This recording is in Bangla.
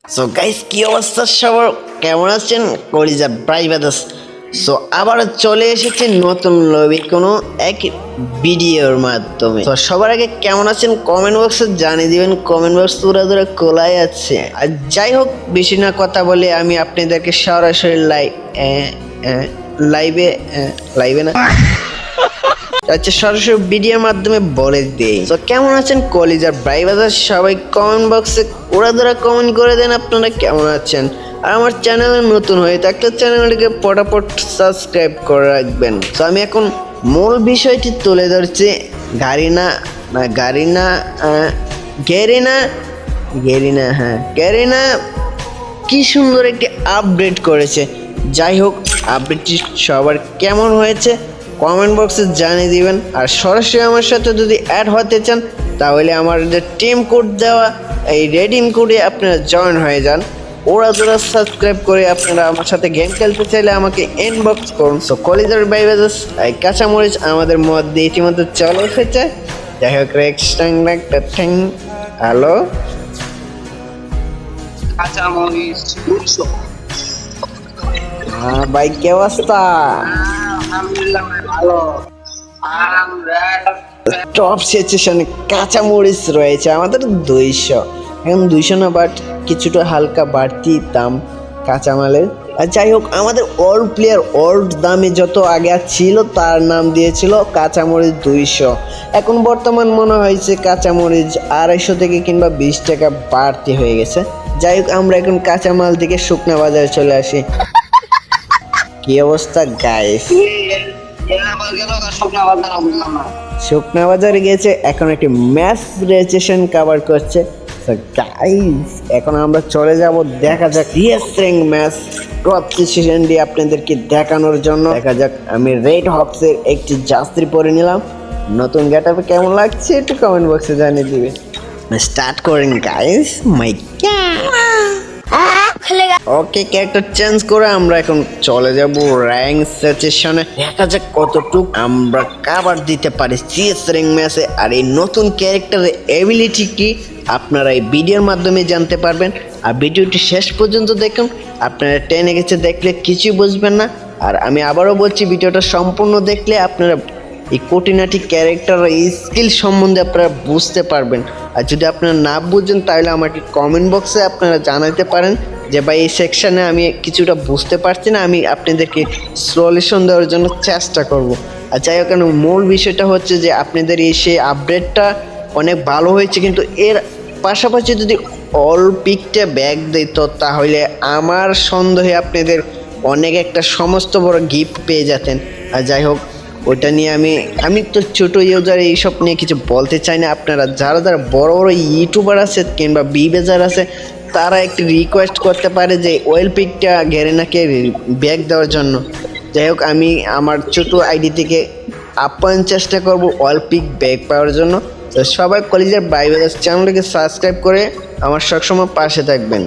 সো গাইস, কি অবস্থা সবার? কেমন আছেন? কলিজা ব্রাই ব্রাদার্স। সো আবার চলে এসেছে নতুন লবির কোনো এক ভিডিওর মাধ্যমে। তো সবার আগে কেমন আছেন কমেন্ট বক্সে জানিয়ে দিবেন। কমেন্ট বক্স পুরা ধরে খোলাই আছে। আর যাই হোক, বেশি না কথা বলে আমি আপনাদেরকে সরাসরি লাইভে না আচ্ছা সরাসরি ভিডিওর মাধ্যমে বলে দেই। তো কেমন আছেন কলিজার ব্রাই ব্রাদার্স? সবাই কমেন্ট বক্সে ওরা ধরা কমেন্ট করে দেন আপনারা কেমন আছেন। আর আমার চ্যানেলে নতুন হয়ে থাকলে চ্যানেলটিকে পটাপট সাবস্ক্রাইব করে রাখবেন। তো আমি এখন মূল বিষয়টি তুলে ধরছি। গ্যারিনা কি সুন্দর একটি আপডেট করেছে। যাই হোক, আপডেটটি সবার কেমন হয়েছে কমেন্ট বক্সে জানিয়ে দিবেন। আর সরাসরি আমার সাথে যদি অ্যাড হতে চান তাহলে আমার যে টিম কোড দেওয়া এই রেডিম কোডে আপনারা জয়েন হয়ে যান। ওরা সাবস্ক্রাইব করে আপনারা আমার সাথে গেম খেলতে চাইলে আমাকে ইনবক্স করুন। সো কলিজার ব্রাই ব্রাদার্স, এই কাঁচামরিচ আমাদের মধ্যে ইতিমধ্যে চলে এসেছে। যাই হোক, হ্যালো ভাই, কি অবস্থা? টপ সিচুয়েশনে কাঁচামরিচ রয়েছে আমাদের 200। এখন 200 না, বাট কিছুটা হালকা বাড়তি দাম কাঁচামালের। আর যাই হোক, আমাদের ওল্ড প্লেয়ার ওল্ড দামে যত আগে ছিল তার নাম দিয়েছিল কাঁচামরিচ 200। এখন বর্তমান মনে হয়েছে কাঁচামরিচ 250 থেকে কিংবা 20 টাকা বাড়তি হয়ে গেছে। যাই হোক, আমরা এখন কাঁচামাল থেকে শুকনা বাজারে চলে আসি। কি অবস্থা গাইস? শুকনা বাজারে গিয়েছে, এখন একটি ম্যাচ রেজিস্ট্রেশন কভার করছে। গাইস, এখন আমরা চলে যাব, দেখা যাক CS rank match top situation দিয়ে আপনাদেরকে দেখানোর জন্য। দেখা যাক, আমি রেড হপসের একটি জার্সি পরে নিলাম। নতুন গেটআপে কেমন লাগছে একটু কমেন্ট বক্সে জানিয়ে দিবে। স্টার্ট করেন গাইস। মাই ওকে, ক্যারেক্টার চেঞ্জ করে আমরা এখন চলে যাব র্যাঙ্ক সেশনে। দেখা যাক কতটুকু আমরা কভার দিতে পারি সিএস র্যাঙ্ক ম্যাচে। আর এই নতুন ক্যারেক্টারের এবিলিটি কি আপনারা এই ভিডিওর মাধ্যমে জানতে পারবেন। আর ভিডিওটি শেষ পর্যন্ত দেখুন, আপনারা টেনে গেছে দেখলে কিছুই বুঝবেন না। আর আমি আবারও বলছি, ভিডিওটা সম্পূর্ণ দেখলে আপনারা এই কোটিনাটি ক্যারেক্টার এই স্কিল সম্বন্ধে আপনারা বুঝতে পারবেন। আর যদি আপনারা না বুঝেন তাহলে আমাকে কমেন্ট বক্সে আপনারা জানাতে পারেন যে ভাই এই সেকশানে আমি কিছুটা বুঝতে পারছি না, আমি আপনাদেরকে সলিউশন দেওয়ার জন্য চেষ্টা করব। আর যাই হোক, মূল বিষয়টা হচ্ছে যে আপনাদের এই সেই আপডেটটা অনেক ভালো হয়েছে, কিন্তু এর পাশাপাশি যদি অল পিকটা ব্যাক দিত তাহলে আমার সন্দেহে আপনাদের অনেক একটা সমস্ত বড় গিফট পেয়ে যেতেন। আর যাই হোক, ওইটা নিয়ে আমি তো ছোটো ইউজার এইসব নিয়ে কিছু বলতে চাই না। আপনারা যারা বড় বড় ইউটিউবার আছে কিংবা বিবেজার আছে তারা একটু রিকোয়েস্ট করতে পারে যে ওয়েল পিকটা গ্যারেনাকে ব্যাক দেওয়ার জন্য। যাই হোক, আমি আমার ছোটো আইডি থেকে আপ্যায়ন চেষ্টা করব ওয়েল পিক ব্যাক পাওয়ার জন্য। তো সবাই কলিজার ব্রাই ব্রাদার্স চ্যানেলটিকে সাবস্ক্রাইব করে আমার সবসময় পাশে থাকবেন।